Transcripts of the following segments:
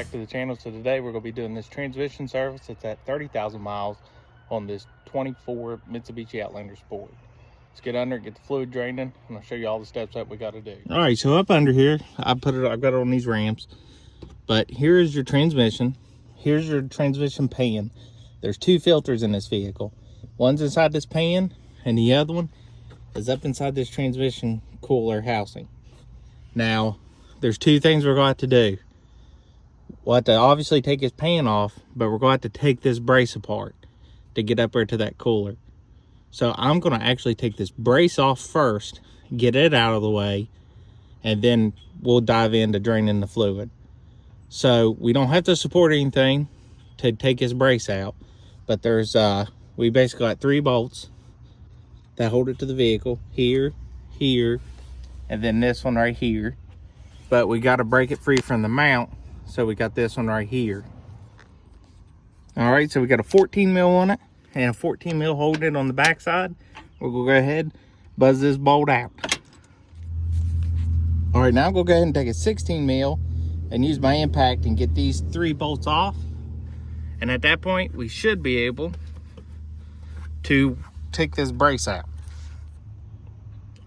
back to the channel. So today we're going to be doing this transmission service. It's at 30,000 miles on this 24 Mitsubishi Outlander Sport. Let's get under it, get the fluid draining, and I'll show you all the steps that we got to do. All right, so up under here, I've got it on these ramps, but here is your transmission. Here's your transmission pan. There's two filters in this vehicle. One's inside this pan, and the other one is up inside this transmission cooler housing. Now, there's two things we're going to have to do. We'll have to obviously take his pan off, but we're going to have to take this brace apart to get up there to that cooler. So I'm going to actually take this brace off first, get it out of the way, and then we'll dive into draining the fluid. So we don't have to support anything to take his brace out, but there's we basically got 3 bolts that hold it to the vehicle, here, here, and then this one right here. But we got to break it free from the mount, so we got this one right here. All right, so we got a 14 mil on it and a 14 mil holding it on the back side. We're gonna go ahead, buzz this bolt out. All right, now I'm gonna go ahead and take a 16 mil and use my impact and get these 3 bolts off. And at that point, we should be able to take this brace out.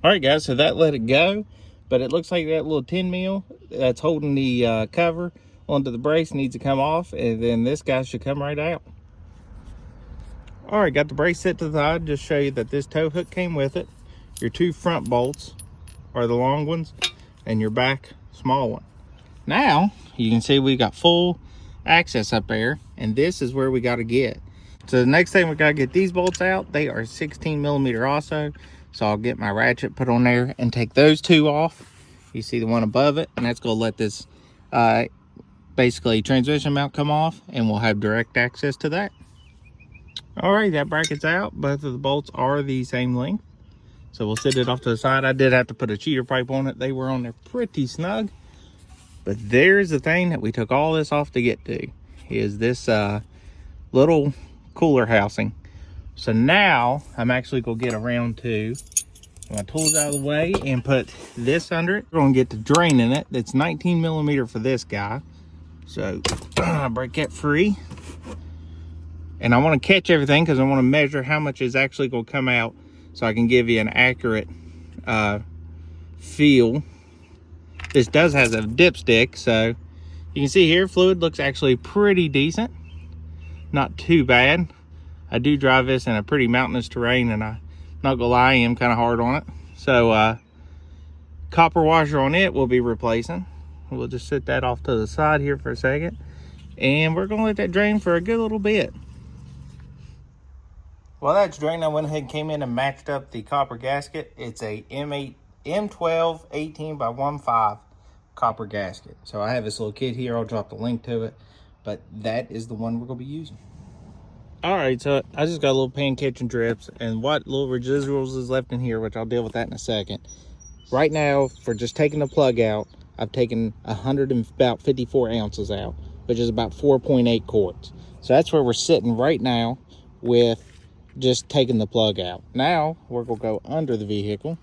All right, guys, so that let it go, but it looks like that little 10 mil that's holding the cover onto the brace needs to come off, and then this guy should come right out. All right, got the brace set to the side. Just show you that this tow hook came with it. Your 2 front bolts are the long ones, and your back small one. Now you can see we got full access up there, and this is where we got to get. So the next thing we got to get these bolts out. They are 16 millimeter also, so I'll get my ratchet put on there and take those 2 off. You see the one above it, and that's going to let this basically transmission mount come off, and we'll have direct access to that. All right, that bracket's out. Both of the bolts are the same length, so we'll set it off to the side. I did have to put a cheater pipe on it. They were on there pretty snug, but there's the thing that we took all this off to get to, is this little cooler housing. So now I'm actually gonna get around to my tools out of the way and put this under it. We're gonna get to draining it. It's 19 millimeter for this guy, so break that free. And I want to catch everything because I want to measure how much is actually going to come out, so I can give you an accurate feel. This does has a dipstick, so you can see here fluid looks actually pretty decent, not too bad. I do drive this in a pretty mountainous terrain, and I'm not gonna lie, I am kind of hard on it. So copper washer on it we'll be replacing. We'll just set that off to the side here for a second, and we're gonna let that drain for a good little bit. While that's draining, I went ahead and came in and matched up the copper gasket. It's a M12 18 by 1.5 copper gasket. So I have this little kit here. I'll drop the link to it, but that is the one we're gonna be using. All right, so I just got a little pan catching drips, and what little residuals is left in here, which I'll deal with that in a second. Right now, for just taking the plug out, I've taken 154 ounces out, which is about 4.8 quarts. So that's where we're sitting right now with just taking the plug out. Now we're gonna go under the vehicle.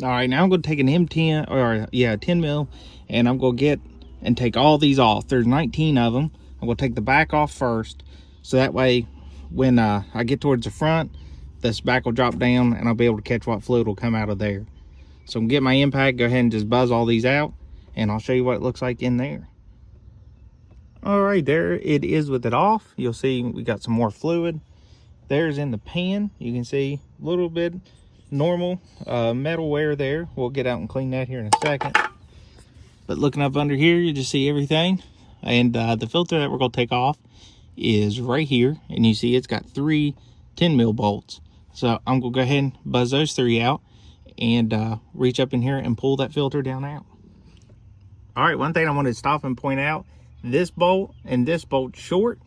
All right, now I'm gonna take an M10 or 10 mil, and I'm gonna get and take all these off. There's 19 of them. I'm gonna take the back off first, so that way when I get towards the front, this back will drop down and I'll be able to catch what fluid will come out of there. So I'm gonna get my impact, go ahead and just buzz all these out, and I'll show you what it looks like in there. All right, there it is with it off. You'll see we got some more fluid. There's in the pan, you can see a little bit normal metal wear there. We'll get out and clean that here in a second. But looking up under here, you just see everything. And the filter that we're gonna take off is right here. And you see it's got 3 10 mil bolts. So I'm gonna go ahead and buzz those 3 out and reach up in here and pull that filter down out. All right, one thing I wanted to stop and point out, this bolt and this bolt short.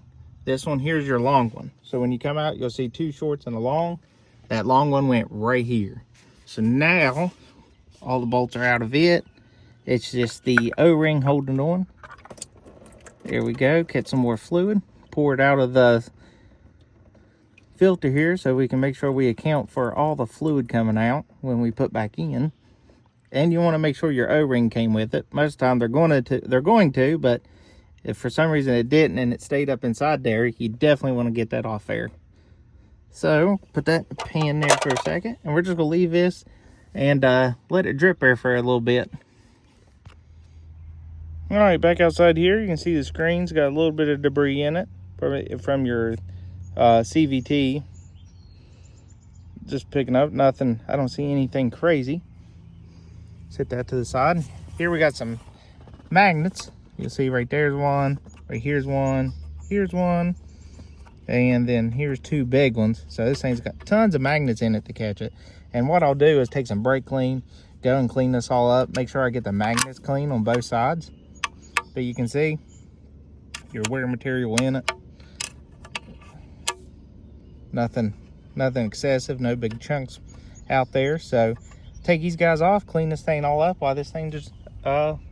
This one here's your long one. So when you come out, you'll see 2 shorts and a long. That long one went right here. So now all the bolts are out of it. It's just the O-ring holding on. There we go. Get some more fluid. Pour it out of the filter here so we can make sure we account for all the fluid coming out when we put back in. and you want to make sure your O-ring came with it. Most of the time they're going to, but if for some reason it didn't and it stayed up inside there, you definitely want to get that off there. So put that pan there for a second, and we're just gonna leave this and let it drip there for a little bit. All right, back outside here, you can see the screen's got a little bit of debris in it from your CVT. Just picking up nothing. I don't see anything crazy. Set that to the side. Here we got some magnets. You'll see right there's one, right here's one, and then here's two big ones. So this thing's got tons of magnets in it to catch it. And what I'll do is take some brake clean, go and clean this all up, make sure I get the magnets clean on both sides. But you can see your wear material in it. Nothing excessive, no big chunks out there. So take these guys off, clean this thing all up while this thing just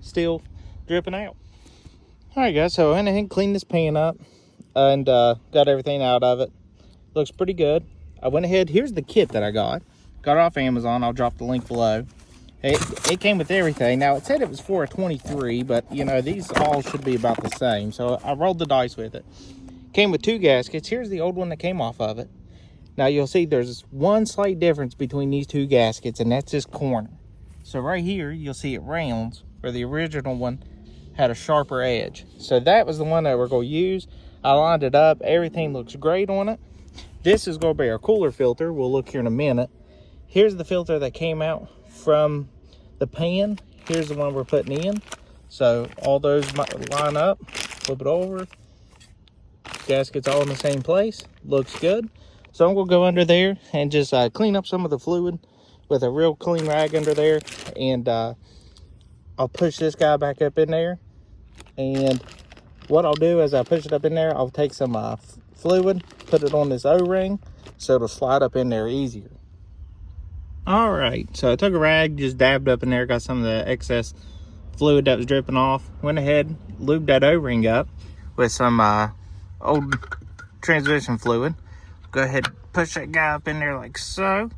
still dripping out. All right, guys, so I went ahead and cleaned this pan up and got everything out of it. Looks pretty good. I went ahead, here's the kit that I got it off Amazon. I'll drop the link below. It came with everything. Now, it said it was for a 23, but, you know, these all should be about the same. So I rolled the dice with it. Came with two gaskets. Here's the old one that came off of it. Now, you'll see there's one slight difference between these two gaskets, and that's this corner. So right here, you'll see it rounds, where the original one had a sharper edge. So that was the one that we're going to use. I lined it up. Everything looks great on it. This is going to be our cooler filter. We'll look here in a minute. Here's the filter that came out from the pan. Here's the one we're putting in. So all those line up, flip it over. Gasket's all in the same place. Looks good. So I'm gonna go under there and just clean up some of the fluid with a real clean rag under there. And I'll push this guy back up in there. And what I'll do as I push it up in there, I'll take some fluid, put it on this O-ring so it'll slide up in there easier. All right, so I took a rag, just dabbed up in there, got some of the excess fluid that was dripping off. Went ahead, lubed that O-ring up with some old transmission fluid. Go ahead, push that guy up in there like so.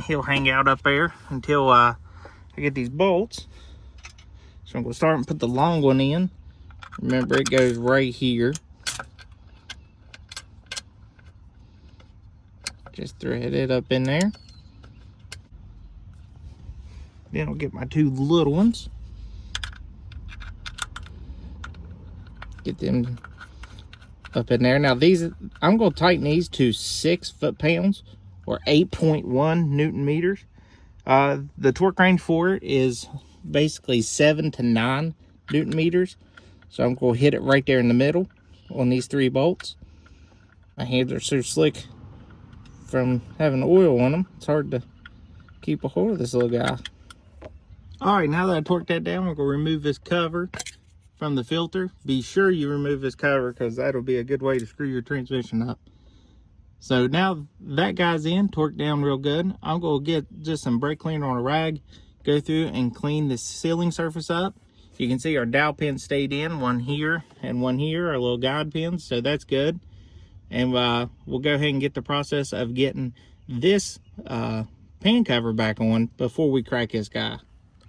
He'll hang out up there until I get these bolts. So I'm gonna start and put the long one in. Remember, it goes right here. Just thread it up in there. Then I'll get my two little ones. Get them up in there. Now these, I'm going to tighten these to 6 foot-pounds or 8.1 Newton meters. The torque range for it is basically 7 to 9 Newton meters. So I'm going to hit it right there in the middle on these 3 bolts. My hands are so slick from having oil on them. It's hard to keep a hold of this little guy. All right, now that I torqued that down, we're going to remove this cover from the filter. Be sure you remove this cover because that'll be a good way to screw your transmission up. So now that guy's in, torqued down real good. I'm going to get just some brake cleaner on a rag, go through and clean the sealing surface up. You can see our dowel pins stayed in, one here and one here, our little guide pins, so that's good. And we'll go ahead and get the process of getting this pan cover back on before we crack this guy.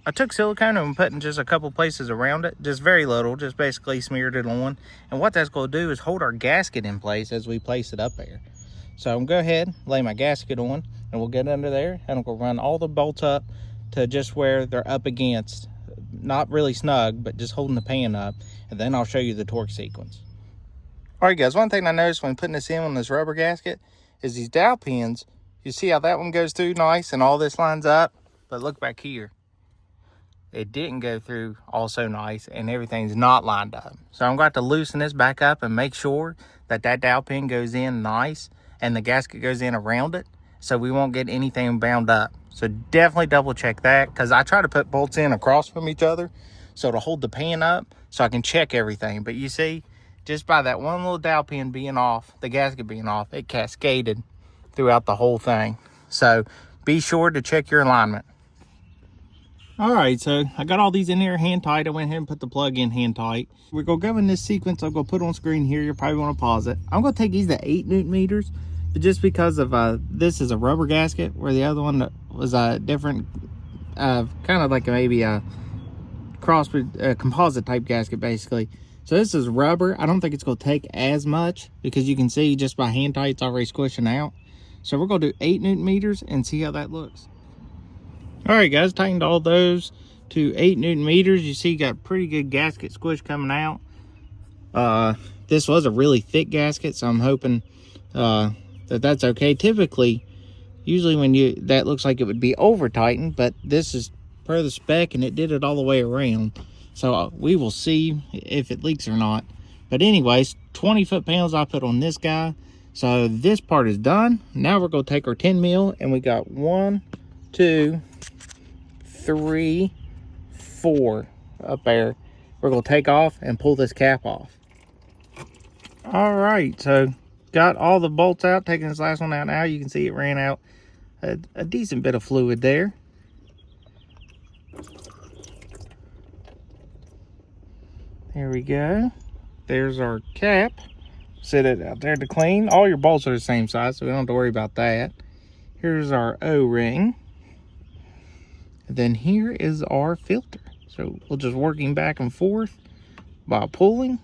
I took silicone and I'm putting just a couple places around it, just very little, just basically smeared it on. And what that's going to do is hold our gasket in place as we place it up there. So I'm going to go ahead, lay my gasket on, and we'll get under there, and I'm going to run all the bolts up to just where they're up against. Not really snug, but just holding the pan up, and then I'll show you the torque sequence. All right, guys, one thing I noticed when putting this in on this rubber gasket is these dowel pins. You see how that one goes through nice and all this lines up? But look back here. It didn't go through also nice and everything's not lined up. So I'm going to have to loosen this back up and make sure that that dowel pin goes in nice and the gasket goes in around it so we won't get anything bound up. So definitely double check that because I try to put bolts in across from each other so to hold the pan up so I can check everything. But you see, just by that one little dowel pin being off, the gasket being off, it cascaded throughout the whole thing. So be sure to check your alignment. All right, so I got all these in here hand tight. I went ahead and put the plug in hand tight. We're gonna go in this sequence. I'm gonna put on screen here. You'll probably want to pause it. I'm gonna take these to 8 Newton meters, but just because of this is a rubber gasket, where the other one was a different, kind of like maybe a cross composite type gasket basically. So this is rubber. I don't think it's going to take as much because you can see just by hand tight it's already squishing out. So we're going to do 8 Newton meters and see how that looks. All right, guys, tightened all those to 8 Newton meters. You see you got pretty good gasket squish coming out. This was a really thick gasket, so I'm hoping that's okay. Typically, usually when that looks like it would be over tightened, but this is per the spec and it did it all the way around. So we will see if it leaks or not. But anyways, 20 foot-pounds I put on this guy. So this part is done. Now we're going to take our 10 mil and we got 1, 2, 3, 4 up there. We're going to take off and pull this cap off. All right, so got all the bolts out, taking this last one out now. You can see it ran out a decent bit of fluid there. There we go. There's our cap. Set it out there to clean. All your bolts are the same size, so we don't have to worry about that. Here's our O-ring. And then here is our filter. So we'll just working back and forth by pulling.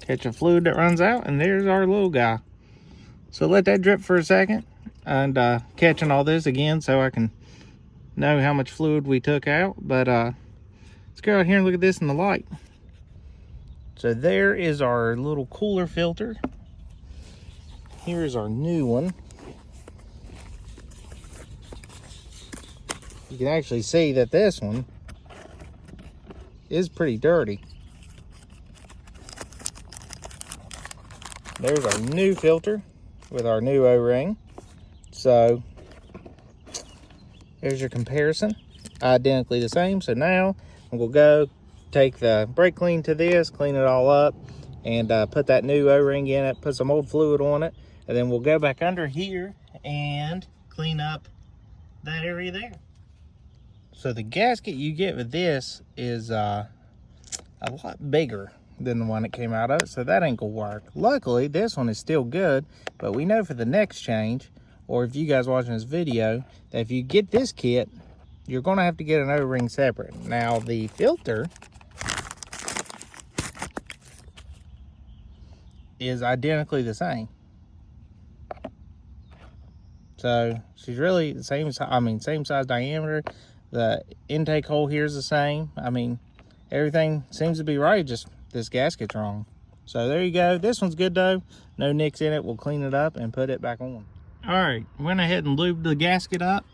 Catch a fluid that runs out, and there's our little guy. So let that drip for a second, and catching all this again so I can know how much fluid we took out. But let's go out here and look at this in the light. So there is our little cooler filter. Here's our new one. You can actually see that this one is pretty dirty. There's our new filter with our new O-ring. So there's your comparison, identically the same. So now we'll go take the brake clean to this, clean it all up, and put that new O-ring in it, put some old fluid on it, and then we'll go back under here and clean up that area there. So the gasket you get with this is a lot bigger than the one that came out of it, so that ain't gonna work. Luckily, this one is still good, but we know for the next change, or if you guys watching this video, that if you get this kit, you're gonna have to get an O-ring separate. Now, the filter is identically the same. So she's really the same, same size diameter. The intake hole here is the same. I mean, everything seems to be right, just this gasket's wrong. So there you go. This one's good though. No nicks in it. We'll clean it up and put it back on. All right, went ahead and lubed the gasket up.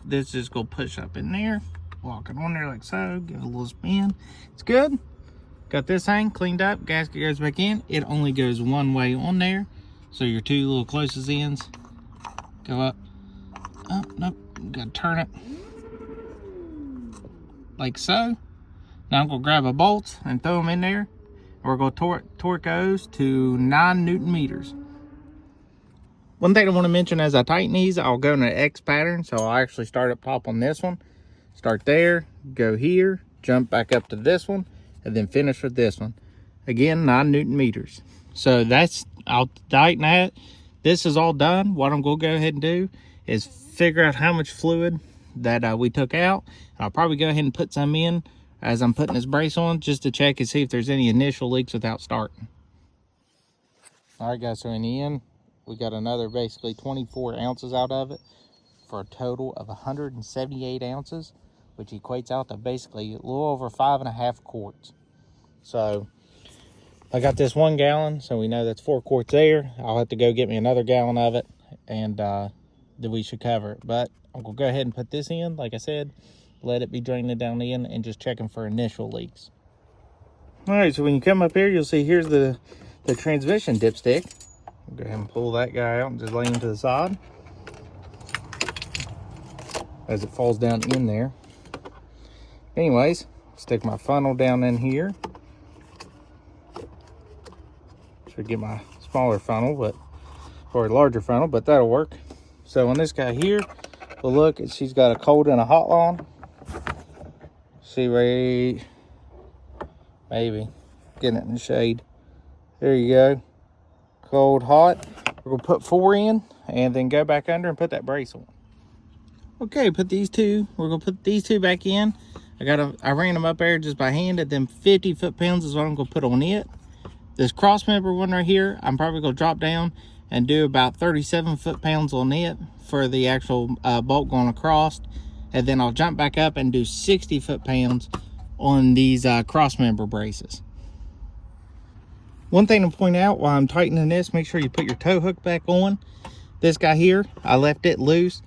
This is gonna push up in there. Walk it on there like so. Give it a little spin. It's good. Got this thing cleaned up. Gasket goes back in. It only goes one way on there. So your two little closest ends go up. Oh, nope. Gotta turn it like so. Now I'm gonna grab a bolt and throw them in there. We're gonna torque those to 9 Newton meters. One thing I want to mention as I tighten these, I'll go in an X pattern. So I'll actually start up top on this one, start there, go here, jump back up to this one, and then finish with this one. Again, 9 Newton meters. So that's, I'll tighten that. This is all done. What I'm gonna go ahead and do is figure out how much fluid that we took out. I'll probably go ahead and put some in as I'm putting this brace on, just to check and see if there's any initial leaks without starting. All right, guys, so in the end, we got another basically 24 ounces out of it for a total of 178 ounces, which equates out to basically a little over 5.5 quarts. So I got this 1 gallon, so we know that's 4 quarts there. I'll have to go get me another gallon of it, and then we should cover it. But I'm gonna go ahead and put this in, like I said, let it be draining down in, and just checking for initial leaks. All right, so when you come up here, you'll see here's the transmission dipstick. I'll go ahead and pull that guy out and just lay him to the side as it falls down in there. Anyways, stick my funnel down in here. Should get my smaller funnel, or a larger funnel, but that'll work. So on this guy here, we'll look, she's got a cold and a hot line. See right, maybe getting it in the shade. There you go. Cold, hot. We're gonna put 4 in. and then go back under and put that brace on. Okay, we're gonna put these two back in. I ran them up there just by hand, and then 50 foot-pounds is what I'm gonna put on it. This cross member one right here, I'm probably gonna drop down and do about 37 foot-pounds on it for the actual bolt going across. And then I'll jump back up and do 60 foot-pounds on these cross member braces. One thing to point out while I'm tightening this, make sure you put your tow hook back on. This guy here, I left it loose,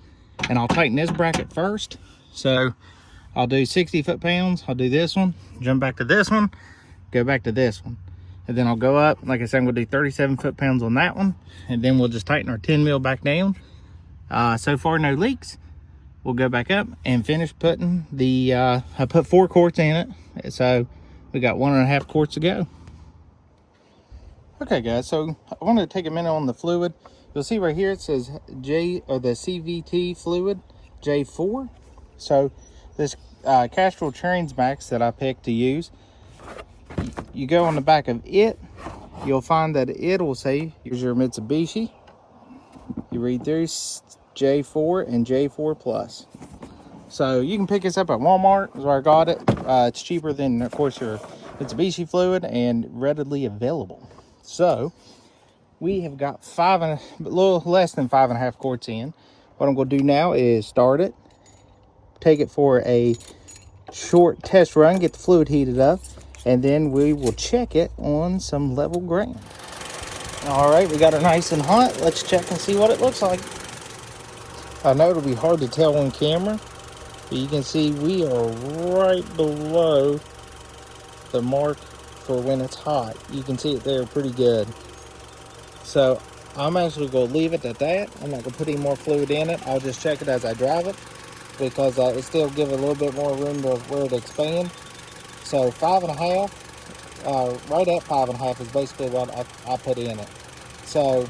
and I'll tighten this bracket first. So I'll do 60 foot-pounds, I'll do this one, jump back to this one, go back to this one. And then I'll go up, like I said, I'm gonna do 37 foot-pounds on that one, and then we'll just tighten our 10 mil back down. So far, no leaks. We'll go back up and finish putting the, I put 4 quarts in it, so we got 1.5 quarts to go. Okay guys, so I wanted to take a minute on the fluid. You'll see right here it says the CVT fluid J4. So this Castrol Transmax that I picked to use, you go on the back of it, you'll find that it will say, here's your Mitsubishi. You read through J4 and J4 Plus. So you can pick this up at Walmart, is where I got it. It's cheaper than, of course, your Mitsubishi fluid and readily available. So we have got a little less than 5.5 quarts in. What I'm going to do now is start it, take it for a short test run, get the fluid heated up, and then we will check it on some level ground. All right, we got it nice and hot. Let's check and see what it looks like. I know it'll be hard to tell on camera, but you can see we are right below the mark for when it's hot. You can see it there pretty good. So I'm actually going to leave it at that. I'm not going to put any more fluid in it. I'll just check it as I drive it, because it still gives a little bit more room to where it expand. So 5.5, right at 5.5 is basically what I put in it. So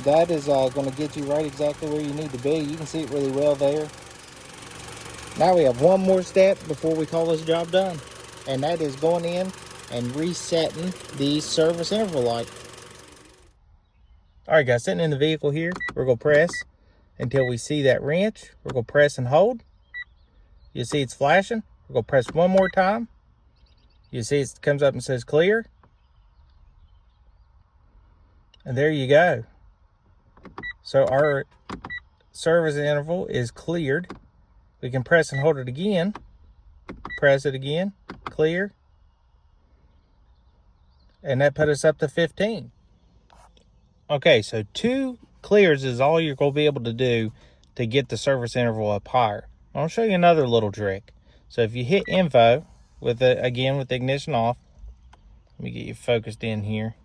that is going to get you right exactly where you need to be. You can see it really well there. Now we have one more step before we call this job done, and that is going in and resetting the service interval light. All right guys, sitting in the vehicle here, we're going to press until we see that wrench. We're going to press and hold. You see it's flashing. We're going to press one more time. You see it comes up and says clear. And there you go. So our service interval is cleared. We can press and hold it again. Press it again, clear. And that put us up to 15. Okay, so 2 clears is all you're going to be able to do to get the service interval up higher. I'll show you another little trick. So if you hit info, with the ignition off, let me get you focused in here.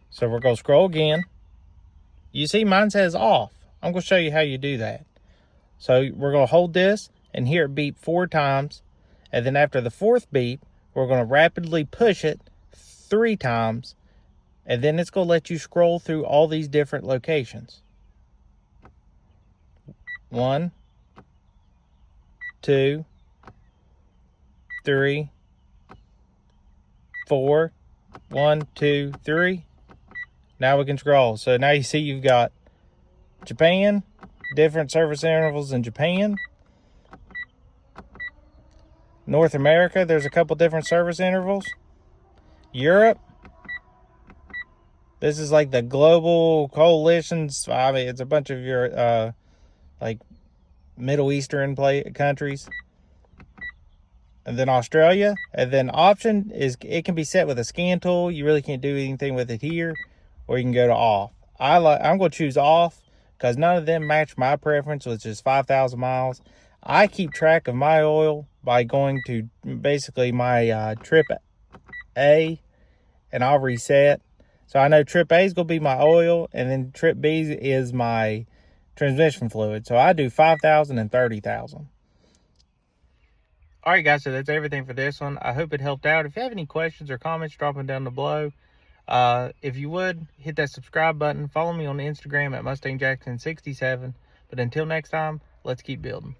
So we're going to scroll again. You see mine says off. I'm going to show you how you do that. So we're going to hold this and hear it beep 4 times. And then after the 4th beep, we're going to rapidly push it 3 times. And then it's going to let you scroll through all these different locations. 1, 2, 3, 4. 1, 2, 3. Now we can scroll. So now you see you've got Japan, different service intervals in Japan. North America, there's a couple different service intervals. Europe, this is like the global coalitions. I mean, it's a bunch of your like Middle Eastern countries. And then Australia. And then option is, it can be set with a scan tool. You really can't do anything with it here. Or you can go to off. I'm going to choose off because none of them match my preference, which is 5,000 miles. I keep track of my oil by going to basically my trip A, and I'll reset. So I know trip A is going to be my oil, and then trip B is my transmission fluid. So I do 5,000 and 30,000. All right, guys, so that's everything for this one. I hope it helped out. If you have any questions or comments, drop them down below. If you would, hit that subscribe button. Follow me on Instagram at MustangJackson67. But until next time, let's keep building.